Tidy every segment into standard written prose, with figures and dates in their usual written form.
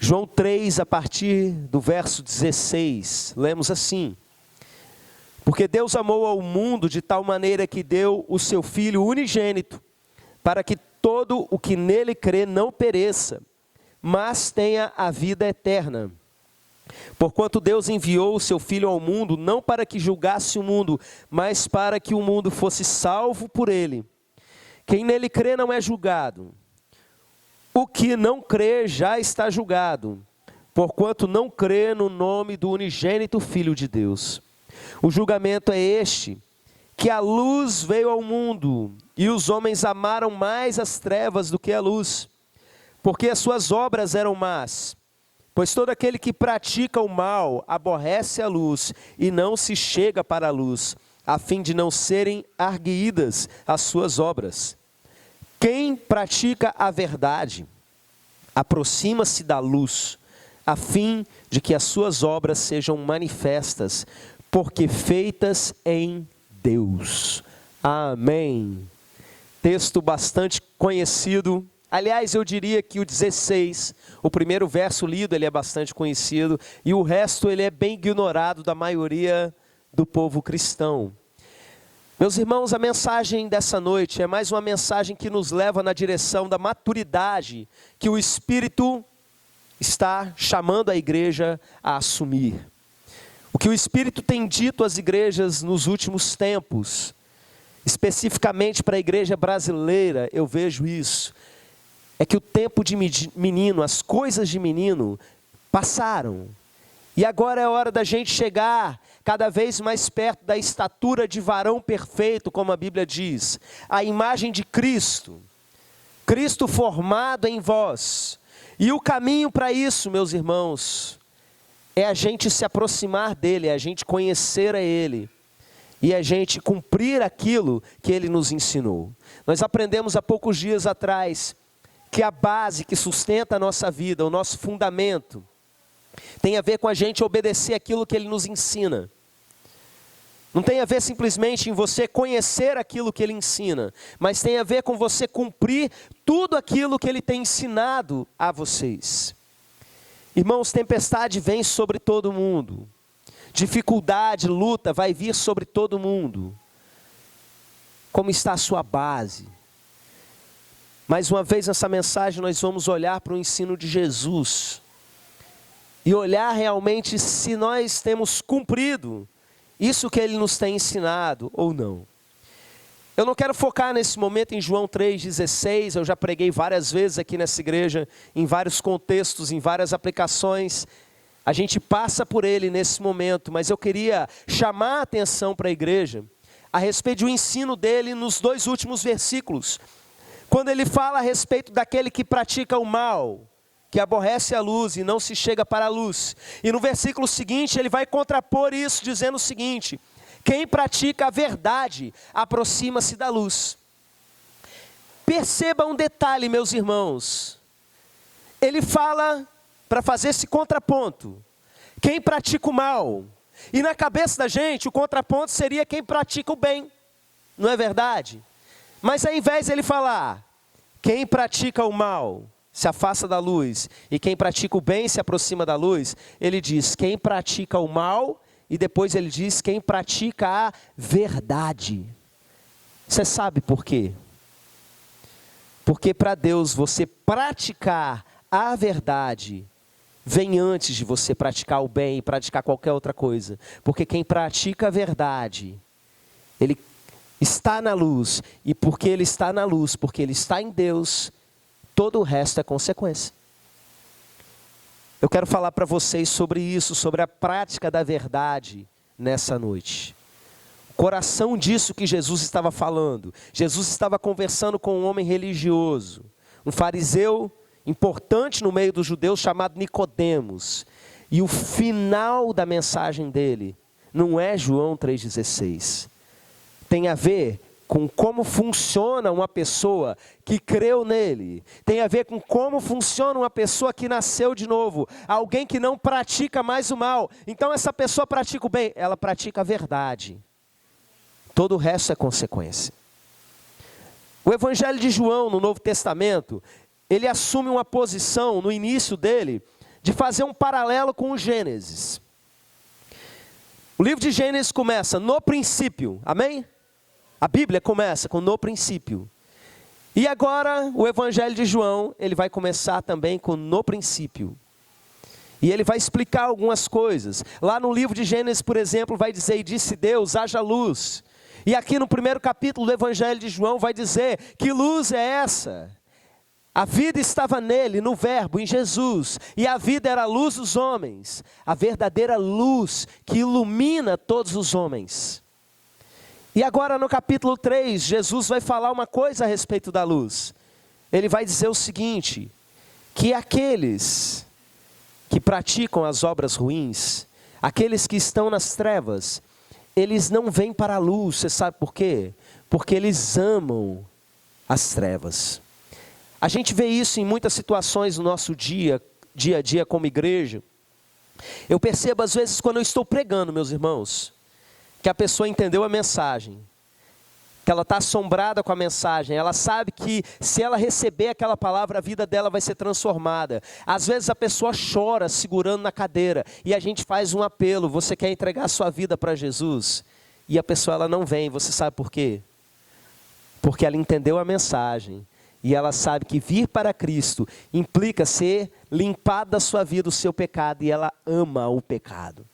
João 3, a partir do verso 16, lemos assim: porque Deus amou ao mundo de tal maneira que deu o seu Filho unigênito, para que todo o que nele crê não pereça, mas tenha a vida eterna. Porquanto Deus enviou o seu Filho ao mundo, não para que julgasse o mundo, mas para que o mundo fosse salvo por ele. Quem nele crê não é julgado. O que não crê já está julgado, porquanto não crê no nome do unigênito Filho de Deus. O julgamento é este, que a luz veio ao mundo, e os homens amaram mais as trevas do que a luz, porque as suas obras eram más. Pois todo aquele que pratica o mal aborrece a luz, e não se chega para a luz, a fim de não serem arguidas as suas obras. Quem pratica a verdade, aproxima-se da luz, a fim de que as suas obras sejam manifestas, porque feitas em Deus. Amém. Texto bastante conhecido. Aliás, eu diria que o 16, o primeiro verso lido, ele é bastante conhecido, e o resto ele é bem ignorado da maioria do povo cristão. Meus irmãos, a mensagem dessa noite é mais uma mensagem que nos leva na direção da maturidade que o Espírito está chamando a igreja a assumir. O que o Espírito tem dito às igrejas nos últimos tempos, especificamente para a igreja brasileira, eu vejo isso, é que o tempo de menino, as coisas de menino passaram. E agora é hora da gente chegar cada vez mais perto da estatura de varão perfeito, como a Bíblia diz. A imagem de Cristo. Cristo formado em vós. E o caminho para isso, meus irmãos, é a gente se aproximar dele, é a gente conhecer a ele. E a gente cumprir aquilo que ele nos ensinou. Nós aprendemos há poucos dias atrás que a base que sustenta a nossa vida, o nosso fundamento, tem a ver com a gente obedecer aquilo que ele nos ensina. Não tem a ver simplesmente em você conhecer aquilo que ele ensina, mas tem a ver com você cumprir tudo aquilo que ele tem ensinado a vocês. Irmãos, tempestade vem sobre todo mundo. Dificuldade, luta vai vir sobre todo mundo. Como está a sua base? Mais uma vez nessa mensagem nós vamos olhar para o ensino de Jesus. E olhar realmente se nós temos cumprido isso que ele nos tem ensinado ou não. Eu não quero focar nesse momento em João 3,16, eu já preguei várias vezes aqui nessa igreja, em vários contextos, em várias aplicações. A gente passa por ele nesse momento, mas eu queria chamar a atenção para a igreja a respeito do ensino dele nos 2 últimos versículos. Quando ele fala a respeito daquele que pratica o mal, que aborrece a luz e não se chega para a luz. E no versículo seguinte ele vai contrapor isso dizendo o seguinte: quem pratica a verdade aproxima-se da luz. Perceba um detalhe, meus irmãos. Ele fala para fazer esse contraponto. Quem pratica o mal. E na cabeça da gente o contraponto seria quem pratica o bem. Não é verdade? Mas ao invés de ele falar, quem pratica o mal se afasta da luz, e quem pratica o bem se aproxima da luz, ele diz, quem pratica o mal, e depois ele diz, quem pratica a verdade. Você sabe por quê? Porque para Deus você praticar a verdade, vem antes de você praticar o bem e praticar qualquer outra coisa. Porque quem pratica a verdade, ele está na luz, e porque ele está na luz, porque ele está em Deus, todo o resto é consequência. Eu quero falar para vocês sobre isso, sobre a prática da verdade nessa noite. O coração disso que Jesus estava falando. Jesus estava conversando com um homem religioso, um fariseu importante no meio dos judeus chamado Nicodemos. E o final da mensagem dele não é João 3,16. Tem a ver com como funciona uma pessoa que creu nele. Tem a ver com como funciona uma pessoa que nasceu de novo. Alguém que não pratica mais o mal. Então essa pessoa pratica o bem. Ela pratica a verdade. Todo o resto é consequência. O Evangelho de João no Novo Testamento, ele assume uma posição no início dele, de fazer um paralelo com o Gênesis. O livro de Gênesis começa no princípio, amém? A Bíblia começa com no princípio. E agora o Evangelho de João, ele vai começar também com no princípio. E ele vai explicar algumas coisas. Lá no livro de Gênesis, por exemplo, vai dizer, e disse Deus, haja luz. E aqui no primeiro capítulo do Evangelho de João vai dizer, que luz é essa? A vida estava nele, no verbo, em Jesus. E a vida era a luz dos homens. A verdadeira luz que ilumina todos os homens. E agora no capítulo 3, Jesus vai falar uma coisa a respeito da luz. Ele vai dizer o seguinte, que aqueles que praticam as obras ruins, aqueles que estão nas trevas, eles não vêm para a luz. Você sabe por quê? Porque eles amam as trevas. A gente vê isso em muitas situações no nosso dia a dia como igreja. Eu percebo às vezes quando eu estou pregando, meus irmãos, que a pessoa entendeu a mensagem, que ela está assombrada com a mensagem, ela sabe que se ela receber aquela palavra, a vida dela vai ser transformada. Às vezes a pessoa chora segurando na cadeira, e a gente faz um apelo, você quer entregar a sua vida para Jesus? E a pessoa ela não vem, você sabe por quê? Porque ela entendeu a mensagem, e ela sabe que vir para Cristo implica ser limpado da sua vida o seu pecado, e ela ama o pecado.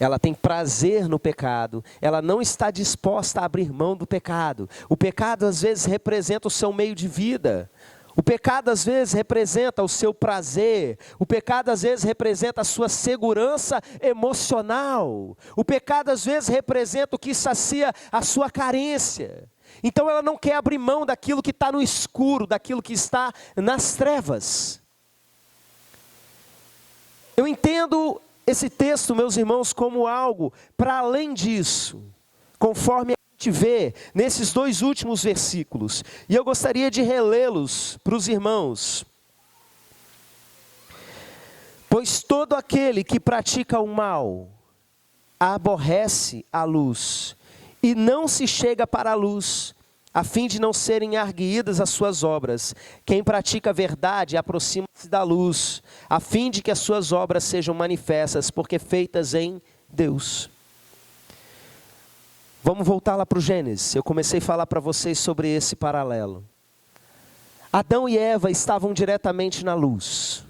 Ela tem prazer no pecado, ela não está disposta a abrir mão do pecado. O pecado às vezes representa o seu meio de vida. O pecado às vezes representa o seu prazer. O pecado às vezes representa a sua segurança emocional. O pecado às vezes representa o que sacia a sua carência. Então ela não quer abrir mão daquilo que está no escuro, daquilo que está nas trevas. Eu entendo esse texto, meus irmãos, como algo para além disso, conforme a gente vê nesses dois últimos versículos. E eu gostaria de relê-los para os irmãos. Pois todo aquele que pratica o mal, aborrece a luz, e não se chega para a luz, a fim de não serem arguidas as suas obras. Quem pratica a verdade aproxima-se da luz, a fim de que as suas obras sejam manifestas, porque feitas em Deus. Vamos voltar lá para o Gênesis. Eu comecei a falar para vocês sobre esse paralelo. Adão e Eva estavam diretamente na luz.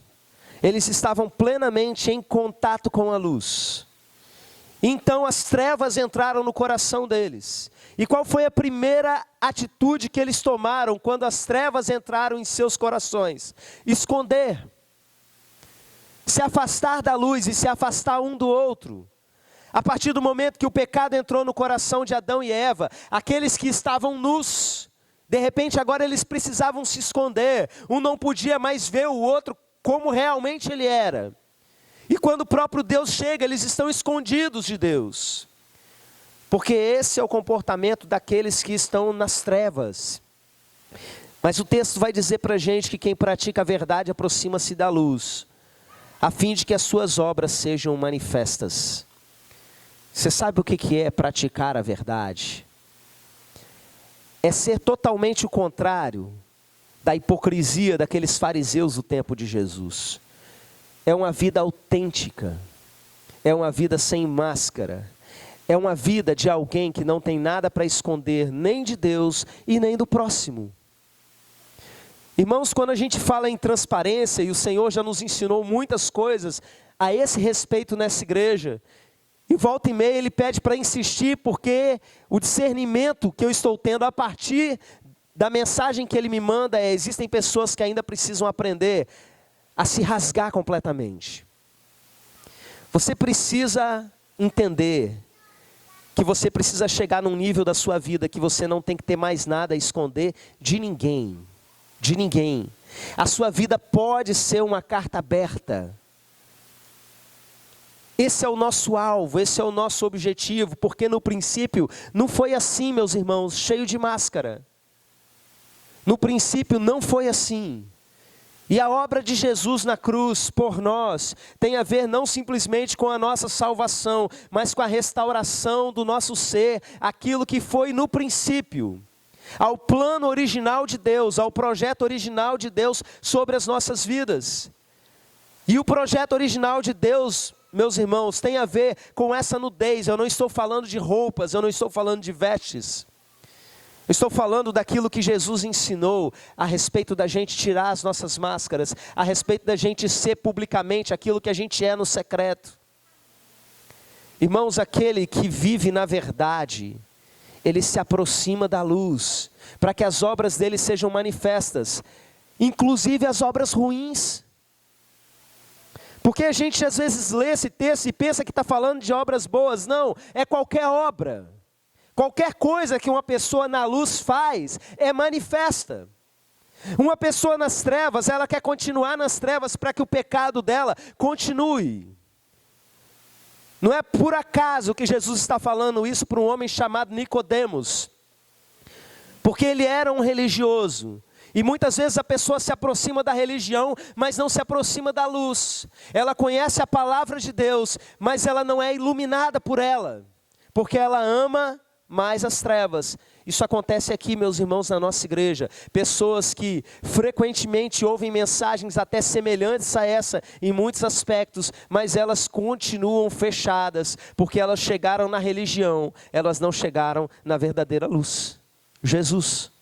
Eles estavam plenamente em contato com a luz. Então as trevas entraram no coração deles. E qual foi a primeira atitude que eles tomaram quando as trevas entraram em seus corações? Esconder. Se afastar da luz e se afastar um do outro. A partir do momento que o pecado entrou no coração de Adão e Eva, aqueles que estavam nus, de repente agora eles precisavam se esconder. Um não podia mais ver o outro como realmente ele era. E quando o próprio Deus chega, eles estão escondidos de Deus. Porque esse é o comportamento daqueles que estão nas trevas. Mas o texto vai dizer para a gente que quem pratica a verdade aproxima-se da luz, a fim de que as suas obras sejam manifestas. Você sabe o que é praticar a verdade? É ser totalmente o contrário da hipocrisia daqueles fariseus do tempo de Jesus. É uma vida autêntica, é uma vida sem máscara, é uma vida de alguém que não tem nada para esconder, nem de Deus e nem do próximo. Irmãos, quando a gente fala em transparência, e o Senhor já nos ensinou muitas coisas a esse respeito nessa igreja, e volta e meia Ele pede para insistir, porque o discernimento que eu estou tendo a partir da mensagem que Ele me manda existem pessoas que ainda precisam aprender a se rasgar completamente. Você precisa entender que você precisa chegar num nível da sua vida que você não tem que ter mais nada a esconder de ninguém. De ninguém. A sua vida pode ser uma carta aberta. Esse é o nosso alvo, esse é o nosso objetivo, porque no princípio não foi assim, meus irmãos, cheio de máscara. No princípio não foi assim. E a obra de Jesus na cruz por nós tem a ver não simplesmente com a nossa salvação, mas com a restauração do nosso ser, aquilo que foi no princípio. ao plano original de Deus, ao projeto original de Deus sobre as nossas vidas. E o projeto original de Deus, meus irmãos, tem a ver com essa nudez. Eu não estou falando de roupas, eu não estou falando de vestes. Eu estou falando daquilo que Jesus ensinou a respeito da gente tirar as nossas máscaras, a respeito da gente ser publicamente aquilo que a gente é no secreto. Irmãos, aquele que vive na verdade, ele se aproxima da luz, para que as obras dele sejam manifestas, inclusive as obras ruins. Porque a gente às vezes lê esse texto e pensa que está falando de obras boas. Não, é qualquer obra. Qualquer coisa que uma pessoa na luz faz, é manifesta. Uma pessoa nas trevas, ela quer continuar nas trevas para que o pecado dela continue. Não é por acaso que Jesus está falando isso para um homem chamado Nicodemos. Porque ele era um religioso. E muitas vezes a pessoa se aproxima da religião, mas não se aproxima da luz. Ela conhece a palavra de Deus, mas ela não é iluminada por ela. Porque ela ama mais as trevas. Isso acontece aqui, meus irmãos, na nossa igreja. Pessoas que frequentemente ouvem mensagens até semelhantes a essa, em muitos aspectos, mas elas continuam fechadas, porque elas chegaram na religião, elas não chegaram na verdadeira luz, Jesus.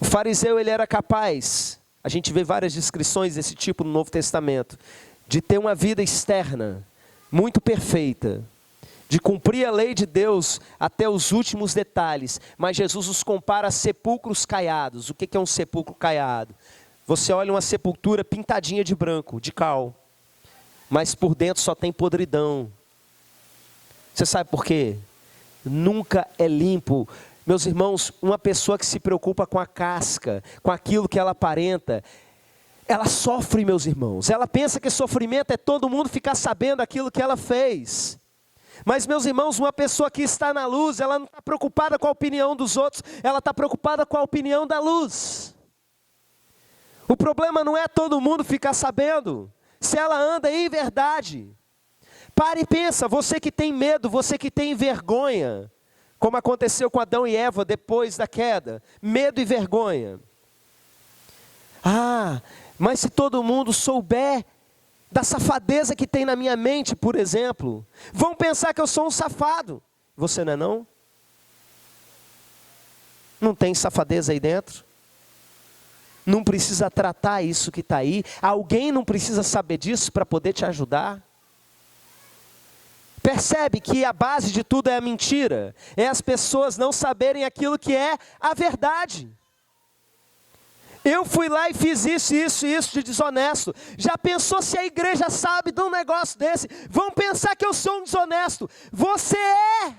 O fariseu, ele era capaz, a gente vê várias descrições desse tipo no Novo Testamento, de ter uma vida externa, muito perfeita, de cumprir a lei de Deus até os últimos detalhes, mas Jesus os compara a sepulcros caiados. O que é um sepulcro caiado? Você olha uma sepultura pintadinha de branco, de cal, mas por dentro só tem podridão. Você sabe por quê? Nunca é limpo. Meus irmãos, uma pessoa que se preocupa com a casca, com aquilo que ela aparenta, ela sofre, meus irmãos. Ela pensa que sofrimento é todo mundo ficar sabendo aquilo que ela fez. Mas, meus irmãos, uma pessoa que está na luz, ela não está preocupada com a opinião dos outros, ela está preocupada com a opinião da luz. O problema não é todo mundo ficar sabendo, se ela anda em verdade. Pare e pensa, você que tem medo, você que tem vergonha, como aconteceu com Adão e Eva depois da queda, medo e vergonha. Ah, mas se todo mundo souber da safadeza que tem na minha mente, por exemplo, vão pensar que eu sou um safado. Você não é não? Não tem safadeza aí dentro? Não precisa tratar isso que está aí? Alguém não precisa saber disso para poder te ajudar? Percebe que a base de tudo é a mentira? É as pessoas não saberem aquilo que é a verdade. Eu fui lá e fiz isso de desonesto. Já pensou se a igreja sabe de um negócio desse? Vão pensar que eu sou um desonesto. Você é.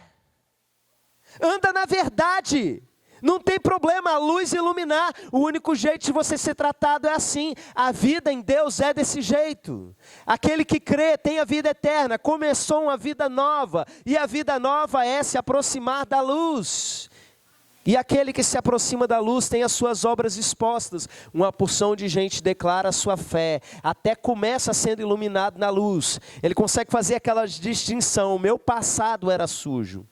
Anda na verdade. Não tem problema a luz iluminar. O único jeito de você ser tratado é assim. A vida em Deus é desse jeito. Aquele que crê tem a vida eterna. Começou uma vida nova. E a vida nova é se aproximar da luz. E aquele que se aproxima da luz tem as suas obras expostas. Uma porção de gente declara a sua fé, até começa sendo iluminado na luz. Ele consegue fazer aquela distinção, o meu passado era sujo.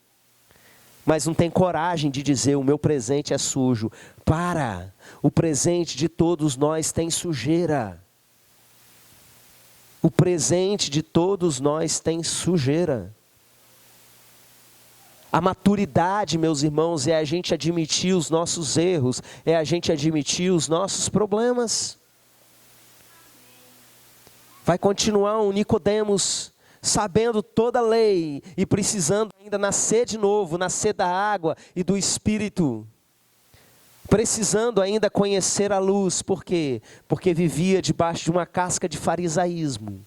Mas não tem coragem de dizer, o meu presente é sujo. Para, o presente de todos nós tem sujeira. O presente de todos nós tem sujeira. A maturidade, meus irmãos, é a gente admitir os nossos erros, é a gente admitir os nossos problemas. Vai continuar um Nicodemos, sabendo toda a lei e precisando ainda nascer de novo, nascer da água e do Espírito. Precisando ainda conhecer a luz, por quê? Porque vivia debaixo de uma casca de farisaísmo.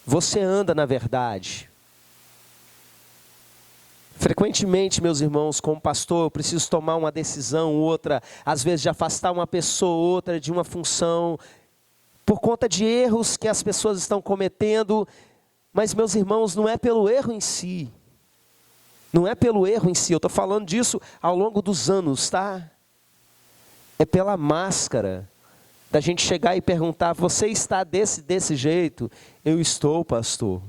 Você anda na verdade. Frequentemente, meus irmãos, como pastor, eu preciso tomar uma decisão, outra, às vezes de afastar uma pessoa, outra de uma função, por conta de erros que as pessoas estão cometendo, mas, meus irmãos, não é pelo erro em si, não é pelo erro em si, eu estou falando disso ao longo dos anos, tá? É pela máscara, da gente chegar e perguntar, você está desse jeito? Eu estou, pastor.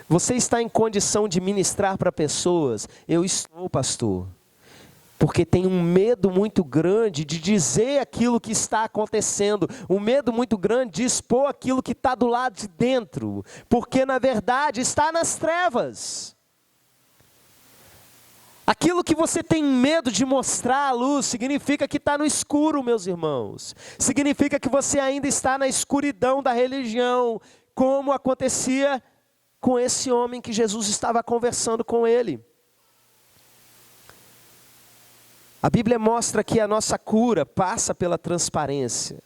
Você está em condição de ministrar para pessoas? Eu estou, pastor. Porque tem um medo muito grande de dizer aquilo que está acontecendo, um medo muito grande de expor aquilo que está do lado de dentro, porque na verdade está nas trevas. Aquilo que você tem medo de mostrar à luz, significa que está no escuro, meus irmãos. Significa que você ainda está na escuridão da religião, como acontecia com esse homem que Jesus estava conversando com ele. A Bíblia mostra que a nossa cura passa pela transparência.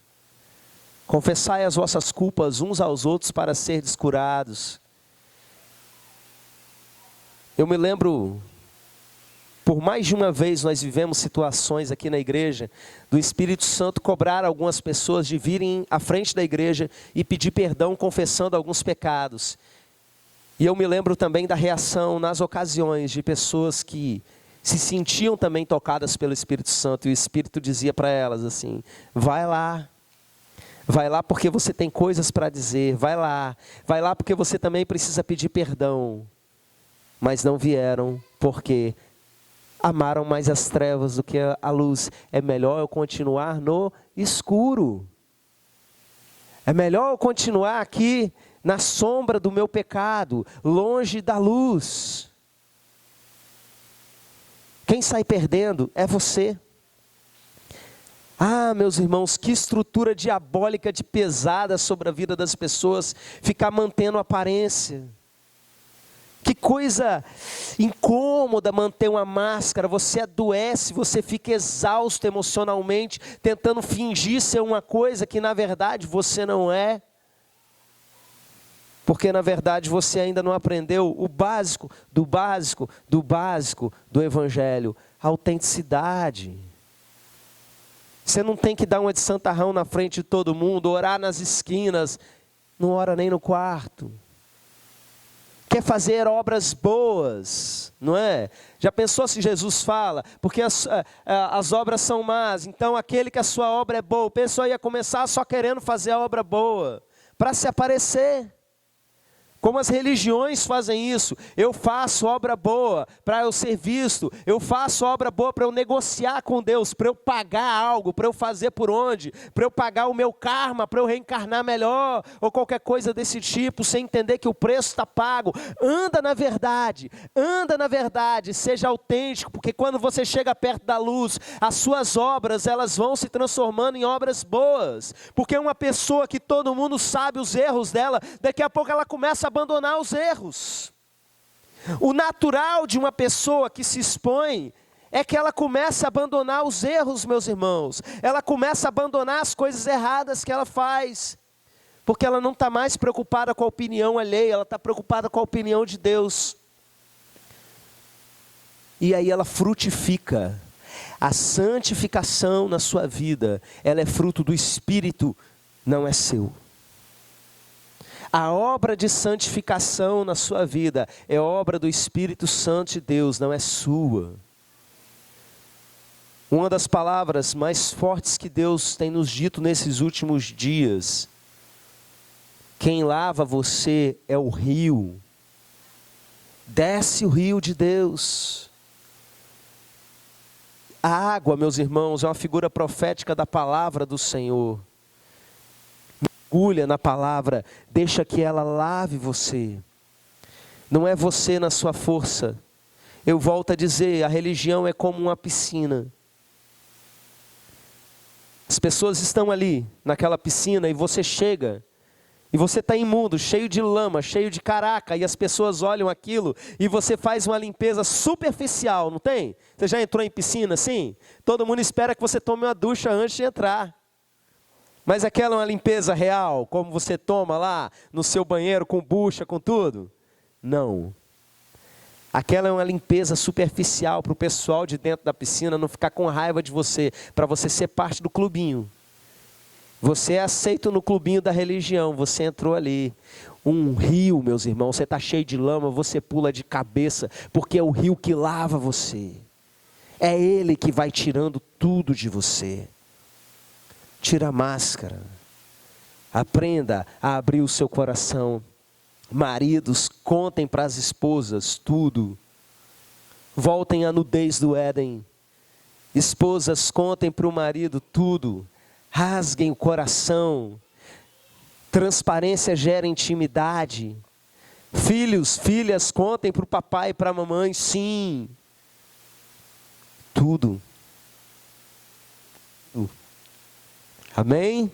Confessai as vossas culpas uns aos outros para serdes curados. Eu me lembro, por mais de uma vez nós vivemos situações aqui na igreja, do Espírito Santo cobrar algumas pessoas de virem à frente da igreja e pedir perdão confessando alguns pecados. E eu me lembro também da reação nas ocasiões de pessoas que se sentiam também tocadas pelo Espírito Santo, e o Espírito dizia para elas assim: vai lá porque você tem coisas para dizer, vai lá porque você também precisa pedir perdão. Mas não vieram porque amaram mais as trevas do que a luz. É melhor eu continuar no escuro, é melhor eu continuar aqui na sombra do meu pecado, longe da luz. Quem sai perdendo é você. Ah, meus irmãos, que estrutura diabólica de pesada sobre a vida das pessoas, ficar mantendo aparência. Que coisa incômoda manter uma máscara, você adoece, você fica exausto emocionalmente, tentando fingir ser uma coisa que na verdade você não é. Porque na verdade você ainda não aprendeu o básico do básico do básico do Evangelho, a autenticidade. Você não tem que dar uma de santarrão na frente de todo mundo, orar nas esquinas, não ora nem no quarto. Quer fazer obras boas, não é? Já pensou se Jesus fala, porque as obras são más, então aquele que a sua obra é boa, o pessoal ia começar só querendo fazer a obra boa, para se aparecer. Como as religiões fazem isso, eu faço obra boa para eu ser visto, eu faço obra boa para eu negociar com Deus, para eu pagar algo, para eu fazer por onde, para eu pagar o meu karma, para eu reencarnar melhor, ou qualquer coisa desse tipo, sem entender que o preço está pago. Anda na verdade, seja autêntico, porque quando você chega perto da luz, as suas obras, elas vão se transformando em obras boas, porque uma pessoa que todo mundo sabe os erros dela, daqui a pouco ela começa a abandonar os erros. O natural de uma pessoa que se expõe é que ela começa a abandonar os erros, meus irmãos. Ela começa a abandonar as coisas erradas que ela faz, porque ela não está mais preocupada com a opinião alheia, ela está preocupada com a opinião de Deus. E aí ela frutifica. A santificação na sua vida, ela é fruto do Espírito, não é seu. A obra de santificação na sua vida é obra do Espírito Santo de Deus, não é sua. Uma das palavras mais fortes que Deus tem nos dito nesses últimos dias: quem lava você é o rio. Desce o rio de Deus. A água, meus irmãos, é uma figura profética da palavra do Senhor. Mergulha na palavra, deixa que ela lave você. Não é você na sua força. Eu volto a dizer, a religião é como uma piscina. As pessoas estão ali, naquela piscina, e você chega, e você está imundo, cheio de lama, cheio de caraca, e as pessoas olham aquilo, e você faz uma limpeza superficial, não tem? Você já entrou em piscina assim? Todo mundo espera que você tome uma ducha antes de entrar. Mas aquela é uma limpeza real, como você toma lá no seu banheiro, com bucha, com tudo? Não. Aquela é uma limpeza superficial para o pessoal de dentro da piscina não ficar com raiva de você, para você ser parte do clubinho. Você é aceito no clubinho da religião, você entrou ali. Um rio, meus irmãos, você está cheio de lama, você pula de cabeça, porque é o rio que lava você. É ele que vai tirando tudo de você. Tira a máscara. Aprenda a abrir o seu coração. Maridos, contem para as esposas tudo. Voltem à nudez do Éden. Esposas, contem para o marido tudo. Rasguem o coração. Transparência gera intimidade. Filhos, filhas, contem para o papai e para a mamãe, sim. Tudo. Amém?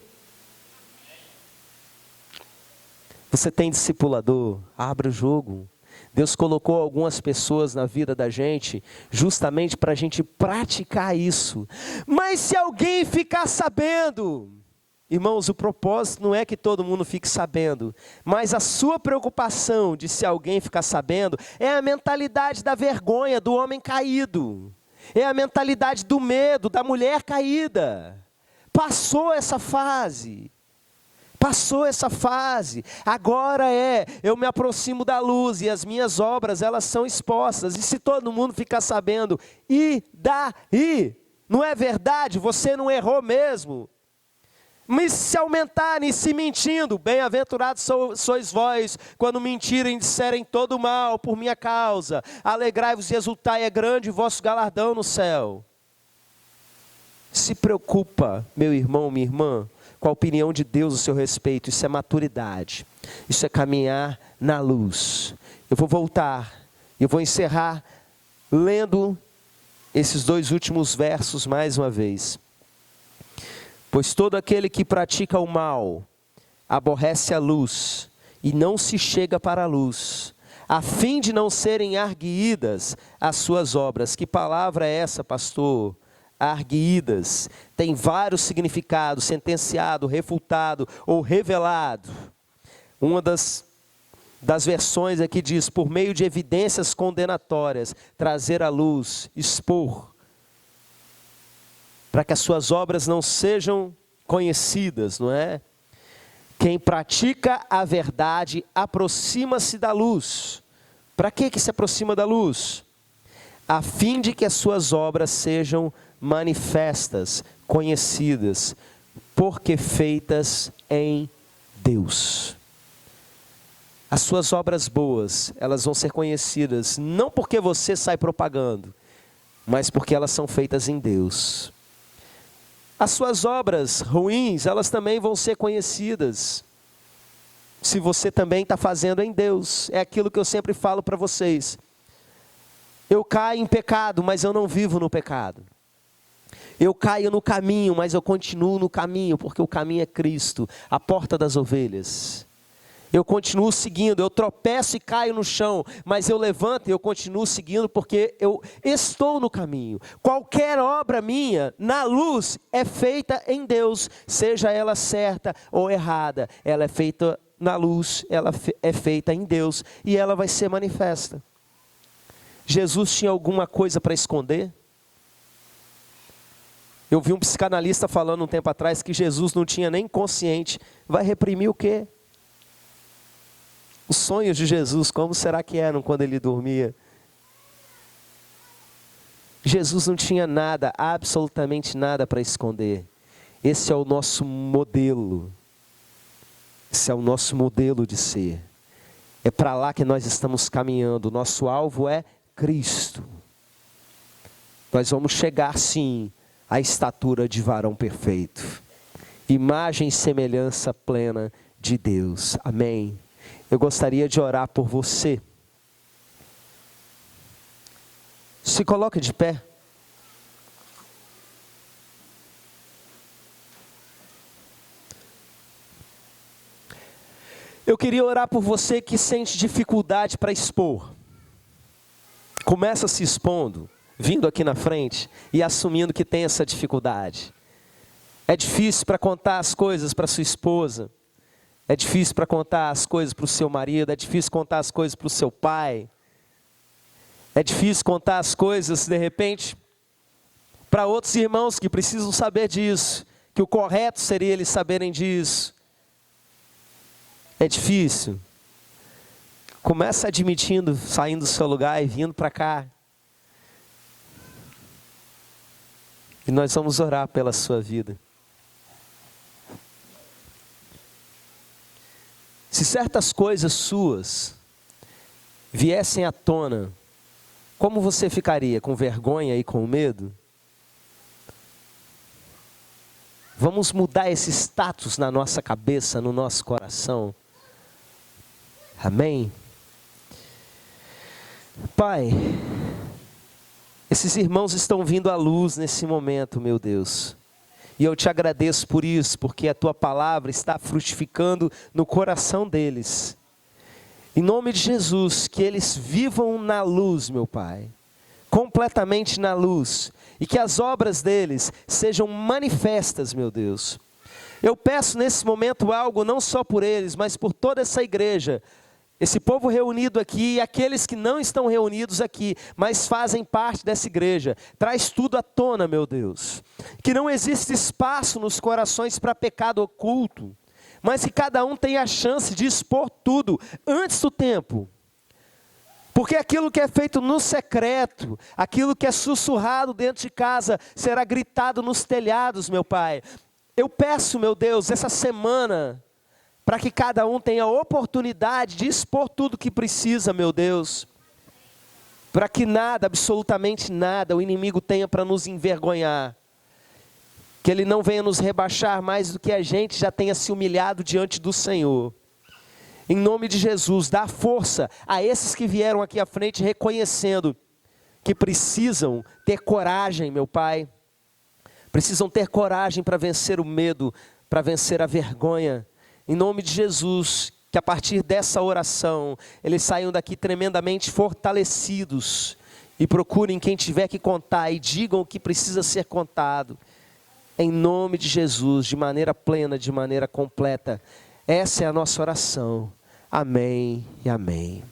Você tem discipulador? Abra o jogo. Deus colocou algumas pessoas na vida da gente justamente para a gente praticar isso. Mas se alguém ficar sabendo, irmãos, o propósito não é que todo mundo fique sabendo, mas a sua preocupação de se alguém ficar sabendo é a mentalidade da vergonha do homem caído, é a mentalidade do medo da mulher caída. Passou essa fase. Passou essa fase, agora eu me aproximo da luz e as minhas obras, elas são expostas. E se todo mundo ficar sabendo, e daí? Não é verdade? Você não errou mesmo. Mas se aumentarem, se mentindo, bem-aventurados sois vós, quando mentirem e disserem todo mal por minha causa. Alegrai-vos e exultai, é grande o vosso galardão no céu. Se preocupa, meu irmão, minha irmã, com a opinião de Deus a seu respeito. Isso é maturidade, isso é caminhar na luz. Eu vou voltar, eu vou encerrar lendo esses 2 últimos versos mais uma vez. Pois todo aquele que pratica o mal, aborrece a luz, e não se chega para a luz, a fim de não serem arguidas as suas obras. Que palavra é essa, pastor? Arguidas, tem vários significados: sentenciado, refutado ou revelado. Uma das versões aqui diz: por meio de evidências condenatórias, trazer à luz, expor, para que as suas obras não sejam conhecidas, não é? Quem pratica a verdade aproxima-se da luz. Para que se aproxima da luz? A fim de que as suas obras sejam manifestas, conhecidas, porque feitas em Deus. As suas obras boas, elas vão ser conhecidas, não porque você sai propagando, mas porque elas são feitas em Deus. As suas obras ruins, elas também vão ser conhecidas, se você também está fazendo em Deus. É aquilo que eu sempre falo para vocês. Eu caio em pecado, mas eu não vivo no pecado. Eu caio no caminho, mas eu continuo no caminho, porque o caminho é Cristo, a porta das ovelhas. Eu continuo seguindo, eu tropeço e caio no chão, mas eu levanto e eu continuo seguindo, porque eu estou no caminho. Qualquer obra minha, na luz, é feita em Deus, seja ela certa ou errada. Ela é feita na luz, ela é feita em Deus, e ela vai ser manifesta. Jesus tinha alguma coisa para esconder? Eu vi um psicanalista falando um tempo atrás que Jesus não tinha nem consciente. Vai reprimir o quê? Os sonhos de Jesus, como será que eram quando ele dormia? Jesus não tinha nada, absolutamente nada para esconder. Esse é o nosso modelo. Esse é o nosso modelo de ser. É para lá que nós estamos caminhando. O nosso alvo é Cristo. Nós vamos chegar sim à estatura de varão perfeito, imagem e semelhança plena de Deus. Amém. Eu gostaria de orar por você. Se coloque de pé. Eu queria orar por você que sente dificuldade para expor. Começa se expondo, vindo aqui na frente e assumindo que tem essa dificuldade. É difícil para contar as coisas para sua esposa. É difícil para contar as coisas para o seu marido. É difícil contar as coisas para o seu pai. É difícil contar as coisas, de repente, para outros irmãos que precisam saber disso. Que o correto seria eles saberem disso. É difícil. Começa admitindo, saindo do seu lugar e vindo para cá. E nós vamos orar pela sua vida. Se certas coisas suas viessem à tona, como você ficaria? Com vergonha e com medo? Vamos mudar esse status na nossa cabeça, no nosso coração. Amém? Pai, esses irmãos estão vindo à luz nesse momento, meu Deus. E eu te agradeço por isso, porque a tua palavra está frutificando no coração deles. Em nome de Jesus, que eles vivam na luz, meu Pai. Completamente na luz. E que as obras deles sejam manifestas, meu Deus. Eu peço nesse momento algo, não só por eles, mas por toda essa igreja. Esse povo reunido aqui e aqueles que não estão reunidos aqui, mas fazem parte dessa igreja. Traz tudo à tona, meu Deus. Que não existe espaço nos corações para pecado oculto, mas que cada um tenha a chance de expor tudo antes do tempo. Porque aquilo que é feito no secreto, aquilo que é sussurrado dentro de casa, será gritado nos telhados, meu Pai. Eu peço, meu Deus, essa semana, para que cada um tenha a oportunidade de expor tudo que precisa, meu Deus. Para que nada, absolutamente nada, o inimigo tenha para nos envergonhar. Que ele não venha nos rebaixar mais do que a gente já tenha se humilhado diante do Senhor. Em nome de Jesus, dá força a esses que vieram aqui à frente reconhecendo que precisam ter coragem, meu Pai. Precisam ter coragem para vencer o medo, para vencer a vergonha. Em nome de Jesus, que a partir dessa oração, eles saiam daqui tremendamente fortalecidos. E procurem quem tiver que contar e digam o que precisa ser contado. Em nome de Jesus, de maneira plena, de maneira completa. Essa é a nossa oração. Amém e amém.